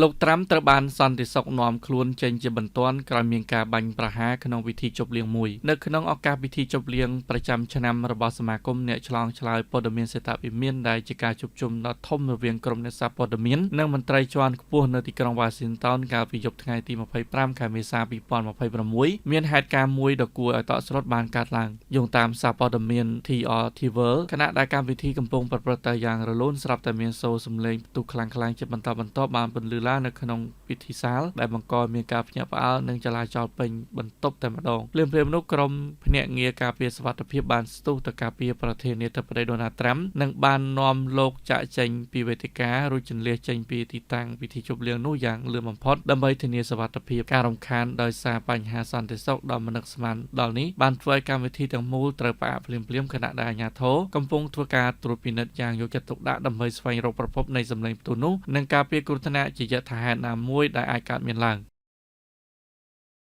លោកត្រាំត្រូវបានសន្តិសុខនាំខ្លួនចេញជាបន្ទាន់ក្រោយមានការបាញ់ប្រហារក្នុងពិធីជប់លៀងមួយនៅក្នុងឱកាសពិធីជប់លៀងប្រចាំឆ្នាំរបស់សមាគមអ្នកឆ្លងឆ្លើយព័ត៌មានសេដ្ឋវិមានដែលជាការជួបជុំដ៏ធំរវាងក្រុមអ្នកសារព័ត៌មាននិងមន្ត្រីជាន់ខ្ពស់នៅទីក្រុង Washington កាលពីយប់ថ្ងៃទី25 ខែមេសា 2026 មានហេតុការណ៍មួយដ៏គួរឲ្យតក់ស្លុតបានកើតឡើងយោងតាមសារព័ត៌មាន TRT World ខណៈដែលកម្មវិធីកំពុងប្រព្រឹត្តទៅយ៉ាងរលូនស្រាប់តែមានសូរសំឡេងផ្ទុះខ្លាំងៗជាបន្តបន្ទាប់បានបន្លឺឡើងនៅក្នុងពិធីសាលដែលបង្កឲ្យមានការភ្ញាក់ផ្អើលនិងចលាចលពេញបន្ទប់តែម្ដងភ្លាមៗនោះក្រុមភ្នាក់ងារការពារសុវត្ថិភាពបានស្ទុះទៅការពារប្រធានាធិបតី Donald Trump និងបាននាំលោកចាក់ចេញពីវេទិការួចជន្លៀសចេញពីទីតាំងពិធីជប់លៀងនោះយ៉ាងលឿនបំផុតដើម្បីធានាសុវត្ថិភាពការរំខានដោយសារបញ្ហាសន្តិសុខដ៏មិននឹកស្មានដល់នេះបានធ្វើឲ្យកម្មវិធីទាំងមូលត្រូវផ្អាកភ្លាមៗខណៈដែលអាជ្ញាធរកំពុងធ្វើការត្រួតពិនិត្យយ៉ាងយកចិត្តទុកដាក់ដើម្បីស្វែងរកប្រភពនៃសម្លេងផ្ទុះនោះនិងការពារគ្រោះថ្នាក់ជាយថាហេតុណាមួយដែលអាចកើតមានឡើង